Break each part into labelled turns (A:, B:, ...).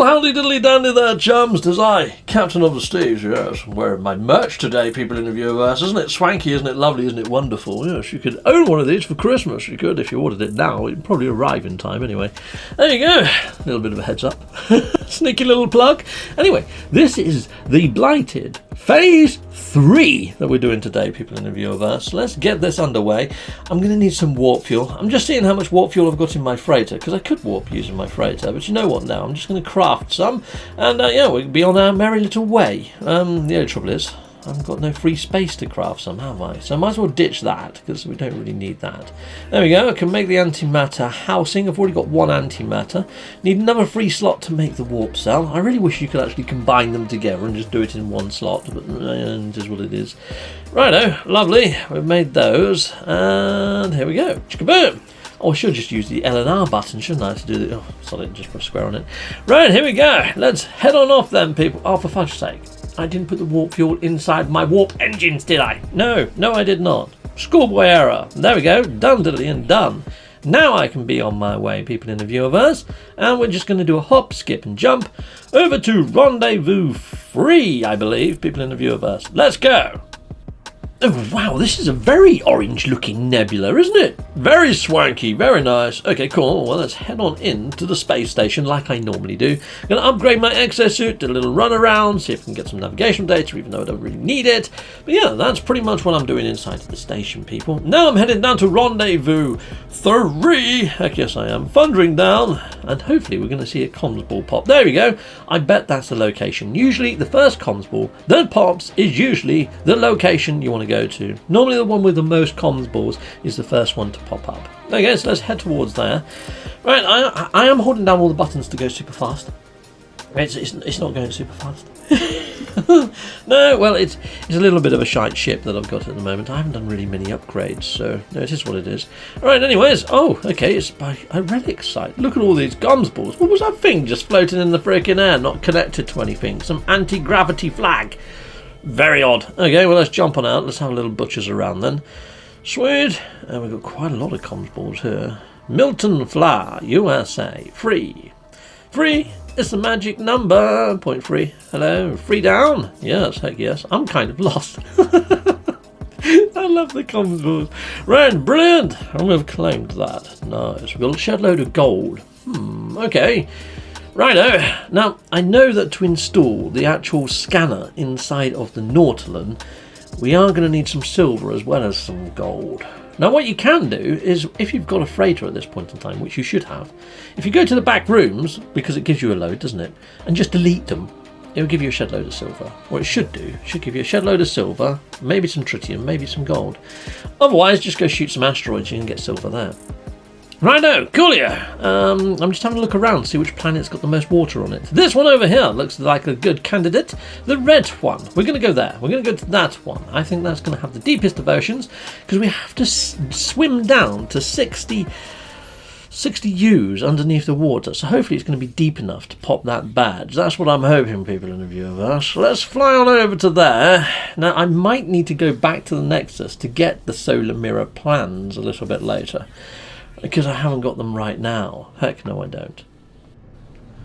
A: Well, howdy diddly dandy there, chums. 'Tis I, Captain of the Steves, yes. I'm wearing my merch today, people in the viewerverse. Isn't it swanky, isn't it lovely, isn't it wonderful? Yes, you could own one of these for Christmas. You could if you ordered it now. It'd probably arrive in time anyway. There you go. A little bit of a heads up. Sneaky little plug. Anyway, this is the Blighted Phase 3 that we're doing today, people in the viewerverse. Let's get this underway. I'm going to need some warp fuel. I'm just seeing how much warp fuel I've got in my freighter, because I could warp using my freighter, but you know what now? I'm just going to craft some, and yeah, we'll be on our merry little way. The only trouble is, I've got no free space to craft some, have I? So I might as well ditch that, because we don't really need that. There we go, I can make the antimatter housing. I've already got one antimatter. Need another free slot to make the warp cell. I really wish you could actually combine them together and just do it in one slot, but it is what it is. Righto, lovely, we've made those, and here we go. Chickaboom! Oh, I should just use the L and R button, shouldn't I, to do the... Oh, sorry, just put a square on it. Right, here we go. Let's head on off then, people. Oh, for fudge's sake. I didn't put the warp fuel inside my warp engines, did I? No, I did not. Schoolboy error. There we go. Done, diddly, and done. Now I can be on my way, people in the viewerverse. And we're just going to do a hop, skip, and jump over to Rendezvous 3, I believe, people in the viewerverse. Let's go. Oh, wow, this is a very orange-looking nebula, isn't it? Very swanky, very nice. Okay, cool. Well, let's head on in to the space station like I normally do. I'm going to upgrade my exosuit, do a little run around, see if we can get some navigation data, even though I don't really need it. But yeah, that's pretty much what I'm doing inside the station, people. Now I'm heading down to Rendezvous 3. Heck yes, I am. Thundering down, and hopefully we're going to see a comms ball pop. There we go. I bet that's the location. Usually, the first comms ball that pops is usually the location you want to go to. Normally the one with the most comms balls is the first one to pop up. Okay, so let's head towards there. Right, I am holding down all the buttons to go super fast. It's not going super fast. No, well, it's a little bit of a shite ship that I've got at the moment. I haven't done really many upgrades, so no, it is what it is. Alright, anyways, oh, okay, it's by a relic site. Look at all these comms balls. What was that thing just floating in the freaking air, not connected to anything? Some anti-gravity flag. Very odd. Okay, well, let's jump on out. Let's have a little butchers around then. Sweet. And we've got quite a lot of comms balls here. Milton Flower, USA. Free. Free is the magic number. 0.3. Hello. Free down? Yes, heck yes. I'm kind of lost. I love the comms balls. Right, brilliant. And we've claimed that. Nice. We've got a shed load of gold. Okay. Righto, now I know that to install the actual scanner inside of the nautilan, we are going to need some silver as well as some gold. Now what you can do is, if you've got a freighter at this point in time, which you should have, if you go to the back rooms, because it gives you a load, doesn't it, and just delete them, it will give you a shed load of silver. What it should do, it should give you a shed load of silver, maybe some tritium, maybe some gold. Otherwise, just go shoot some asteroids and you can get silver there. Righto, coolio. I'm just having a look around, see which planet's got the most water on it. This one over here looks like a good candidate. The red one. We're going to go there. We're going to go to that one. I think that's going to have the deepest of oceans, because we have to swim down to 60 U's underneath the water. So hopefully it's going to be deep enough to pop that badge. That's what I'm hoping, people in the viewerverse. Let's fly on over to there. Now, I might need to go back to the Nexus to get the solar mirror plans a little bit later, because I haven't got them right now. Heck no, I don't.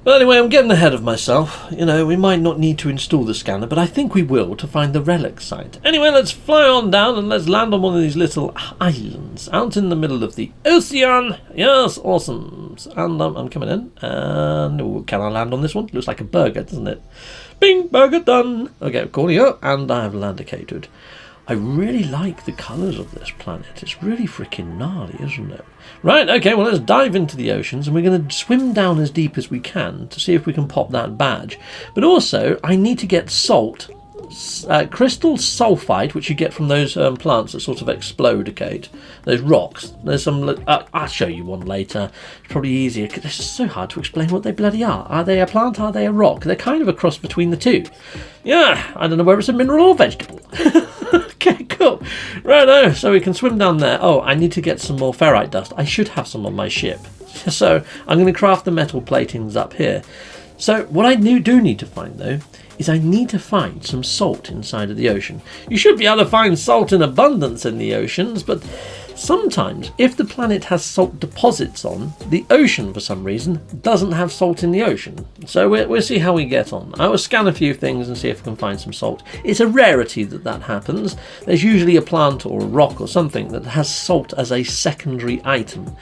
A: But anyway, I'm getting ahead of myself. You know, we might not need to install the scanner, but I think we will to find the relic site. Anyway, let's fly on down and let's land on one of these little islands out in the middle of the ocean. Yes, awesome. And I'm coming in. And ooh, can I land on this one? Looks like a burger, doesn't it? Bing, burger done. Okay, coolio. And I have landicated. I really like the colours of this planet. It's really freaking gnarly, isn't it? Right, okay, well, let's dive into the oceans, and we're going to swim down as deep as we can to see if we can pop that badge. But also, I need to get salt, crystal sulfite, which you get from those plants that sort of explodicate, those rocks. There's some, I'll show you one later. It's probably easier, because it's so hard to explain what they bloody are. Are they a plant? Are they a rock? They're kind of a cross between the two. Yeah, I don't know whether it's a mineral or vegetable. Okay, cool. Righto, so we can swim down there. Oh, I need to get some more ferrite dust. I should have some on my ship. So I'm going to craft the metal platings up here. So what I do need to find, though, is I need to find some salt inside of the ocean. You should be able to find salt in abundance in the oceans, but Sometimes, if the planet has salt deposits on, the ocean for some reason doesn't have salt in the ocean. So we'll see how we get on. I will scan a few things and see if I can find some salt. It's a rarity that happens. There's usually a plant or a rock or something that has salt as a secondary item.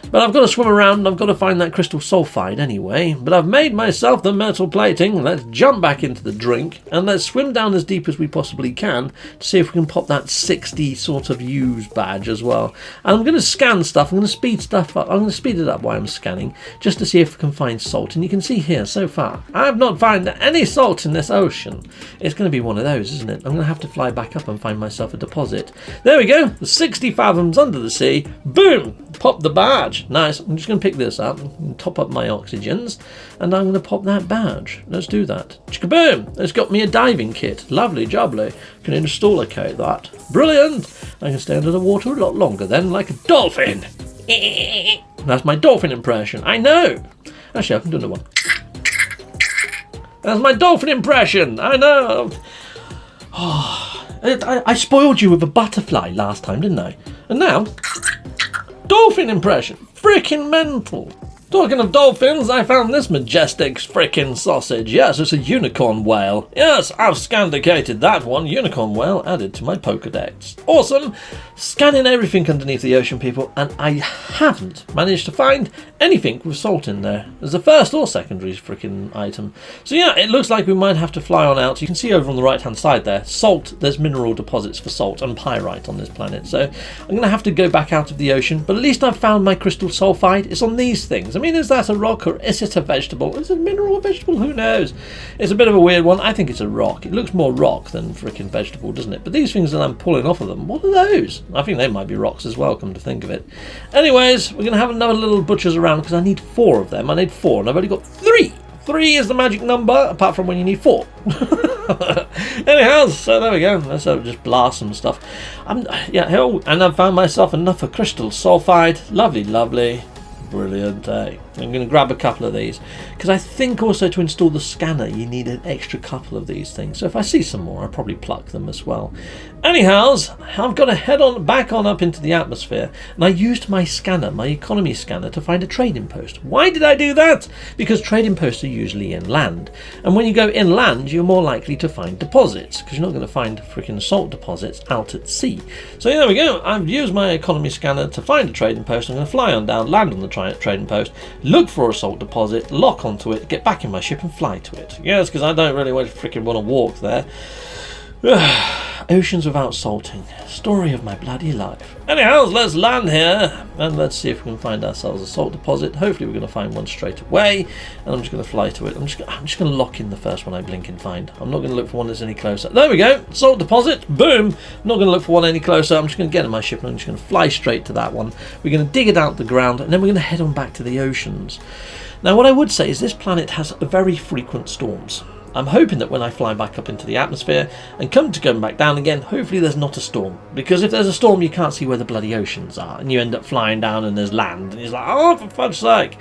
A: But I've got to swim around and I've got to find that crystal sulfide anyway. But I've made myself the metal plating. Let's jump back into the drink and let's swim down as deep as we possibly can to see if we can pop that 60 sort of use badge as well. And I'm going to scan stuff. I'm going to speed stuff up. I'm going to speed it up while I'm scanning just to see if I can find salt. And you can see here so far, I have not found any salt in this ocean. It's going to be one of those, isn't it? I'm going to have to fly back up and find myself a deposit. There we go. 60 fathoms under the sea. Boom! Pop the badge. Nice. I'm just going to pick this up and top up my oxygens. And I'm going to pop that badge. Let's do that. Chickaboom! It's got me a diving kit. Lovely jubbly. Can install a K that. Brilliant! I can stay under the water a lot longer then, like a dolphin. That's my dolphin impression. I know. Actually, I can do another one. That's my dolphin impression. I know. Oh, I spoiled you with a butterfly last time, didn't I? And now, dolphin impression. Freaking mental. Talking of dolphins, I found this majestic frickin' sausage. Yes, it's a unicorn whale. Yes, I've scandicated that one. Unicorn whale added to my Pokedex. Awesome. Scanning everything underneath the ocean, people, and I haven't managed to find anything with salt in there. There's a first or secondary frickin' item. So yeah, it looks like we might have to fly on out. You can see over on the right-hand side there, salt. There's mineral deposits for salt and pyrite on this planet. So I'm going to have to go back out of the ocean, but at least I've found my crystal sulfide. It's on these things. I mean, is that a rock or is it a vegetable? Is it a mineral or vegetable? Who knows? It's a bit of a weird one. I think it's a rock. It looks more rock than frickin' vegetable, doesn't it? But these things that I'm pulling off of them, what are those? I think they might be rocks as well, come to think of it. Anyways, we're going to have another little butchers around because I need 4 of them. I need 4 and I've only got 3. 3 is the magic number, apart from when you need 4. Anyhow, so there we go. Let's just blast some stuff. Yeah, oh, and I've found myself enough of crystal sulfide. Lovely, lovely. Brilliant. I'm going to grab a couple of these because I think also to install the scanner you need an extra couple of these things. So if I see some more, I'll probably pluck them as well. Anyhows, I've got to head on back on up into the atmosphere, and I used my scanner, my economy scanner, to find a trading post. Why did I do that? Because trading posts are usually inland, and when you go inland, you're more likely to find deposits because you're not going to find freaking salt deposits out at sea. So there we go. I've used my economy scanner to find a trading post. I'm going to fly on down, land on the trading post, look for a salt deposit, lock onto it, get back in my ship and fly to it. Yes, because I don't really freaking want to walk there. Oceans without salting. Story of my bloody life. Anyhow, let's land here and let's see if we can find ourselves a salt deposit. Hopefully we're going to find one straight away, and I'm just going to fly to it. I'm just going to lock in the first one I blink and find. I'm not going to look for one that's any closer. There we go. Salt deposit. Boom. I'm not going to look for one any closer. I'm just going to get in my ship and I'm just going to fly straight to that one. We're going to dig it out the ground and then we're going to head on back to the oceans. Now what I would say is this planet has very frequent storms. I'm hoping that when I fly back up into the atmosphere and come back down again, hopefully there's not a storm. Because if there's a storm, you can't see where the bloody oceans are. And you end up flying down and there's land. And it's like, oh, for fudge's sake.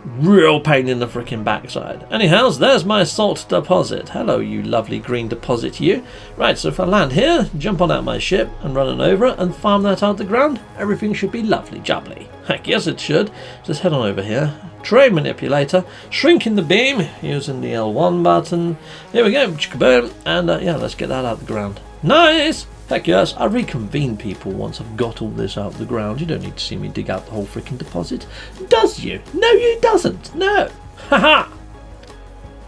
A: Real pain in the freaking backside. Anyhow, there's my salt deposit. Hello, you lovely green deposit, you. Right, so if I land here, jump on out my ship and run on over and farm that out the ground, everything should be lovely jubbly. Heck yes, it should. Just head on over here. Trade manipulator, shrinking the beam using the L1 button. Here we go, boom, and yeah, let's get that out the ground. Nice! Heck yes, I reconvene people once I've got all this out the ground. You don't need to see me dig out the whole freaking deposit. Does you? No, you doesn't. No. Haha!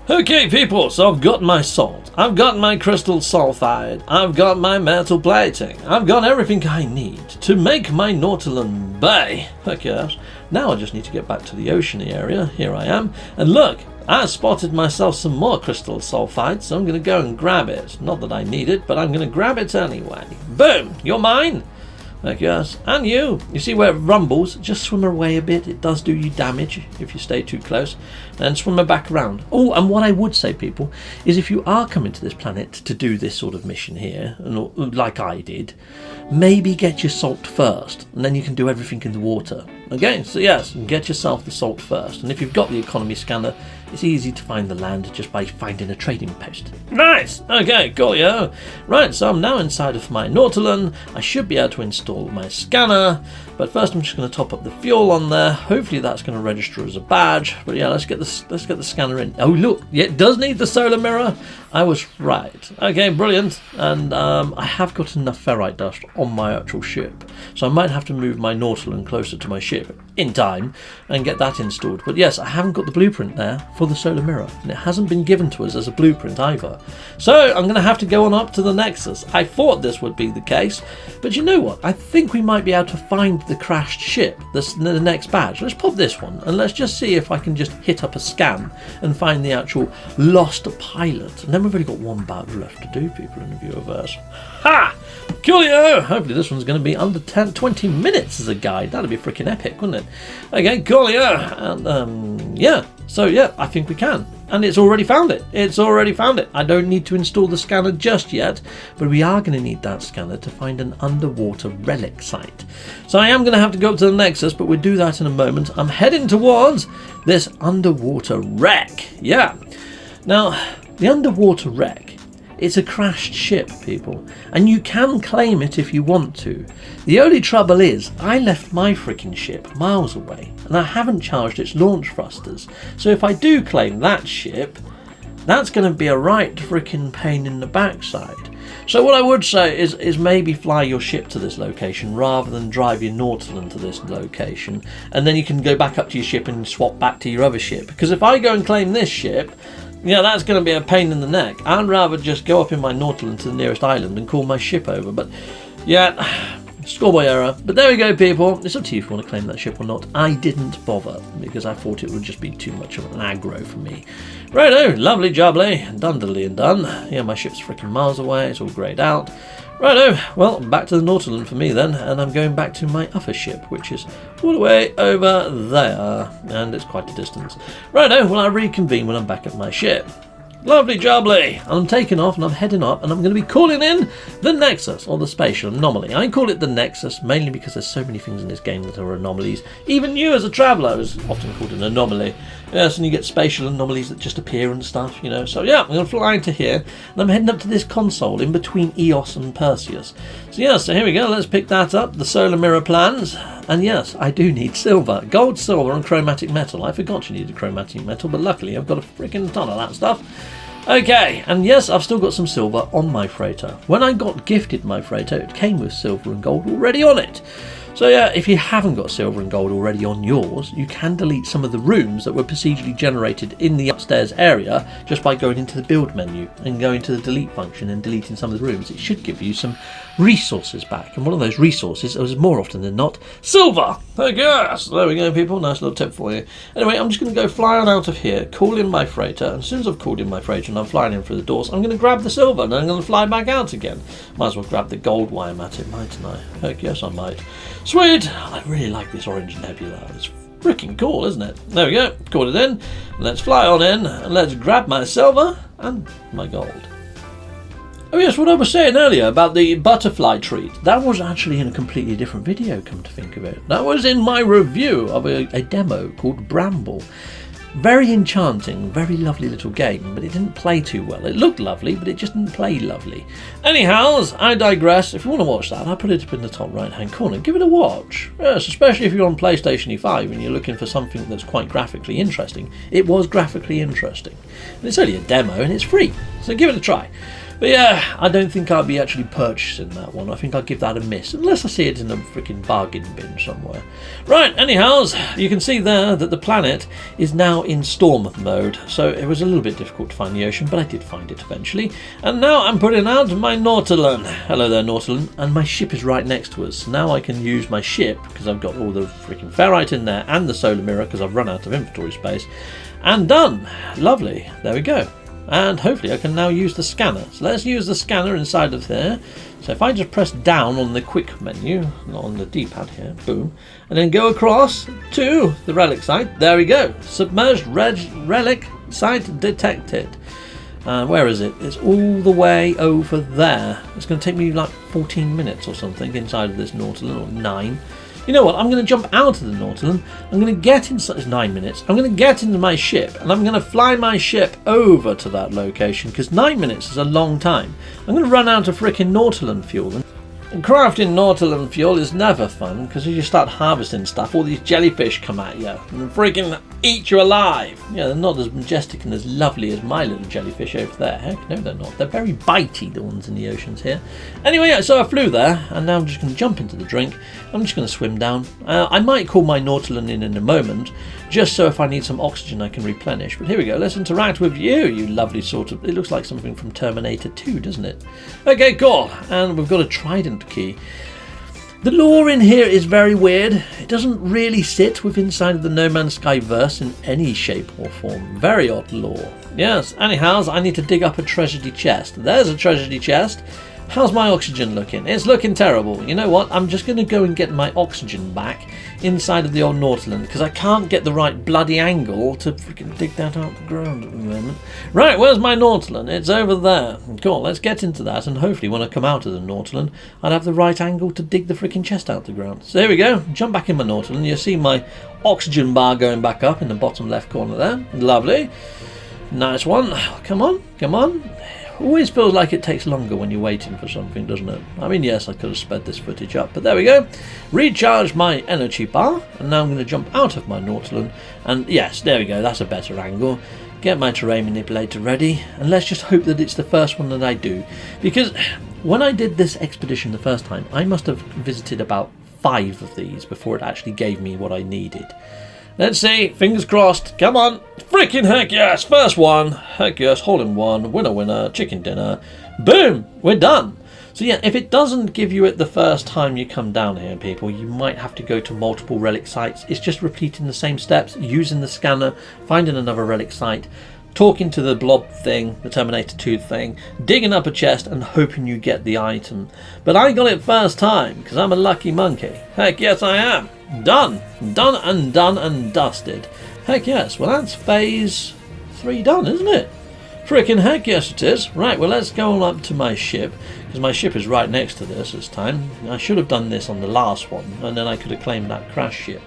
A: Okay people, so I've got my salt, I've got my crystal sulfide, I've got my metal plating, I've got everything I need to make my nautilan bay. Heck yes. Now I just need to get back to the oceany area. Here I am, and look, I spotted myself some more crystal sulfide, so I'm going to go and grab it. Not that I need it, but I'm going to grab it anyway. Boom! You're mine! Heck yes. And you see where it rumbles, just swim away a bit. It does do you damage if you stay too close. Then swim back around. Oh, and what I would say, people, is if you are coming to this planet to do this sort of mission here, like I did, maybe get your salt first, and then you can do everything in the water. Okay, so yes, get yourself the salt first. And if you've got the economy scanner, it's easy to find the land just by finding a trading post. Nice! Okay, cool, yeah. Right, so I'm now inside of my nautilan. I should be able to install my scanner, but first I'm just going to top up the fuel on there. Hopefully that's going to register as a badge. But yeah, let's get the scanner in. Oh look, yeah, it does need the solar mirror. I was right. Okay, brilliant. And I have got enough ferrite dust on my actual ship, so I might have to move my nautilan closer to my ship in time and get that installed. But yes, I haven't got the blueprint there for the solar mirror, and it hasn't been given to us as a blueprint either. So I'm going to have to go on up to the nexus. I thought this would be the case, but you know what? I think we might be able to find the crashed ship, the next badge. Let's pop this one and let's just see if I can just hit up a scan and find the actual lost pilot. And then we've only got one badge left to do, people in the viewerverse. Ha! Coolio! Hopefully this one's going to be under 20 minutes as a guide. That'd be freaking epic, wouldn't it? Okay, coolio! And yeah, so yeah, I think we can. And it's already found it. It's already found it. I don't need to install the scanner just yet, but we are going to need that scanner to find an underwater relic site. So I am going to have to go up to the nexus, but we'll do that in a moment. I'm heading towards this underwater wreck. Yeah. Now, the underwater wreck, it's a crashed ship, people, and you can claim it if you want to. The only trouble is, I left my freaking ship miles away, and I haven't charged its launch thrusters. So if I do claim that ship, that's going to be a right freaking pain in the backside. So what I would say is maybe fly your ship to this location rather than drive your nautilan to this location, and then you can go back up to your ship and swap back to your other ship. Because if I go and claim this ship, yeah, that's going to be a pain in the neck. I'd rather just go up in my nautilan to the nearest island and call my ship over. But yeah, schoolboy error. But there we go, people. It's up to you if you want to claim that ship or not. I didn't bother because I thought it would just be too much of an aggro for me. Righto, lovely jubbly. Done diddly and done. Yeah, my ship's freaking miles away. It's all greyed out. Righto, well, back to the nautilan for me then, and I'm going back to my other ship, which is all the way over there, and it's quite a distance. Righto, well, I'll reconvene when I'm back at my ship. Lovely jubbly. I'm taking off and I'm heading up, and I'm going to be calling in the nexus, or the spatial anomaly. I call it the nexus mainly because there's so many things in this game that are anomalies. Even you as a traveller is often called an anomaly. Yes, and you get spatial anomalies that just appear and stuff, you know. So yeah, I'm going to fly into here, and I'm heading up to this console in between Eos and Perseus. So yeah, so here we go. Let's pick that up, the solar mirror plans. And yes, I do need silver. Gold, silver, and chromatic metal. I forgot you needed chromatic metal, but luckily I've got a freaking ton of that stuff. Okay, and yes, I've still got some silver on my freighter. When I got gifted my freighter, it came with silver and gold already on it. So yeah, if you haven't got silver and gold already on yours, you can delete some of the rooms that were procedurally generated in the upstairs area just by going into the build menu and going to the delete function and deleting some of the rooms. It should give you some resources back, and one of those resources is more often than not silver. Okay, so there we go, people. Nice little tip for you. Anyway, I'm just going to go fly on out of here, call in my freighter, and as soon as I've called in my freighter and I'm flying in through the doors, I'm going to grab the silver and I'm going to fly back out again. Might as well grab the gold while I'm at it, mightn't I? Heck yes, I might. Sweet! I really like this orange nebula. It's freaking cool, isn't it? There we go. Call it in. Let's fly on in and let's grab my silver and my gold. Oh yes, what I was saying earlier about the butterfly treat, that was actually in a completely different video, come to think of it. That was in my review of a demo called Bramble. Very enchanting, very lovely little game, but it didn't play too well. It looked lovely, but it just didn't play lovely. Anyhows, I digress. If you want to watch that, I'll put it up in the top right-hand corner. Give it a watch. Yes, especially if you're on PlayStation 5 and you're looking for something that's quite graphically interesting. It was graphically interesting. And it's only a demo and it's free, so give it a try. But yeah, I don't think I'll be actually purchasing that one. I think I'll give that a miss, unless I see it in a freaking bargain bin somewhere. Right, anyhows, you can see there that the planet is now in storm mode, so it was a little bit difficult to find the ocean, but I did find it eventually. And now I'm putting out my nautilan. Hello there, nautilan. And my ship is right next to us. Now I can use my ship, because I've got all the freaking ferrite in there, and the solar mirror, because I've run out of inventory space. And done. Lovely. There we go. And hopefully I can now use the scanner. So let's use the scanner inside of there. So if I just press down on the quick menu, not on the D-pad here, boom, and then go across to the relic site. There we go. Submerged relic site detected. Where is it? It's all the way over there. It's going to take me like 14 minutes or something inside of this nautilan, or 9. You know what? I'm going to jump out of the nautilan. I'm going to get inside. It's 9 minutes. I'm going to get into my ship and I'm going to fly my ship over to that location because 9 minutes is a long time. I'm going to run out of freaking nautilan fuel. And crafting nautilan fuel is never fun because as you start harvesting stuff, all these jellyfish come at you and freaking eat you alive. Yeah, they're not as majestic and as lovely as my little jellyfish over there. Heck, no, they're not. They're very bitey, the ones in the oceans here. Anyway, so I flew there and now I'm just going to jump into the drink. I'm just going to swim down. I might call my nautilan in a moment, just so if I need some oxygen I can replenish. But here we go. Let's interact with you, you lovely sort of... It looks like something from Terminator 2, doesn't it? Okay, cool. And we've got a trident key. The lore in here is very weird. It doesn't really sit with inside of the No Man's Sky verse in any shape or form. Very odd lore. Yes, anyhow, I need to dig up a treasury chest. There's a treasury chest. How's my oxygen looking? It's looking terrible. You know what? I'm just going to go and get my oxygen back inside of the old nautilan because I can't get the right bloody angle to freaking dig that out the ground at the moment. Right, where's my nautilan? It's over there. Cool, let's get into that and hopefully when I come out of the nautilan I'll have the right angle to dig the freaking chest out the ground. So here we go. Jump back in my nautilan. You see my oxygen bar going back up in the bottom left corner there. Lovely. Nice one. Come on, come on. Always feels like it takes longer when you're waiting for something, doesn't it? I mean, yes, I could have sped this footage up, but there we go. Recharge my energy bar, and now I'm going to jump out of my nautilan. And yes, there we go, that's a better angle. Get my terrain manipulator ready, and let's just hope that it's the first one that I do. Because when I did this expedition the first time, I must have visited about 5 of these before it actually gave me what I needed. Let's see, fingers crossed, come on, freaking heck yes, first one, heck yes, hole in one, winner winner, chicken dinner, boom, we're done. So yeah, if it doesn't give you it the first time you come down here, people, you might have to go to multiple relic sites. It's just repeating the same steps, using the scanner, finding another relic site, talking to the blob thing, the Terminator 2 thing, digging up a chest and hoping you get the item. But I got it first time, because I'm a lucky monkey. Heck yes I am. Done. Done and dusted. Heck yes. Well, that's phase 3 done, isn't it? Frickin' heck yes it is. Right, well let's go on up to my ship, because my ship is right next to this time. I should have done this on the last one, and then I could have claimed that crash ship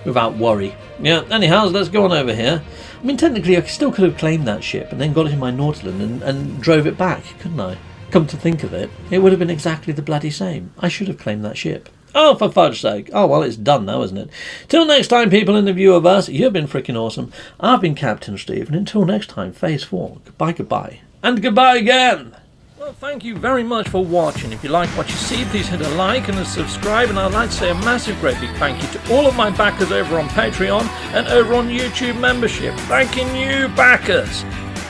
A: without worry. Yeah, anyhow, let's go on over here. I mean, technically I still could have claimed that ship and then got it in my nautilan and drove it back, couldn't I? Come to think of it, it would have been exactly the bloody same. I should have claimed that ship. Oh, for fudge's sake. Oh, well, it's done now, isn't it? Till next time, people in the viewerverse, you've been freaking awesome. I've been Captain Steve, and until next time, phase 4. Goodbye, goodbye. And goodbye again! Well, thank you very much for watching. If you like what you see, please hit a like and a subscribe, and I'd like to say a massive, great big thank you to all of my backers over on Patreon and over on YouTube membership. Thanking you, backers!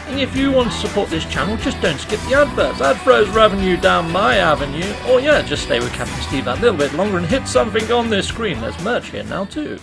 A: And if you want to support this channel, just don't skip the adverts. That throws revenue down my avenue. Or yeah, just stay with Captain Steve that little bit longer and hit something on this screen. There's merch here now too.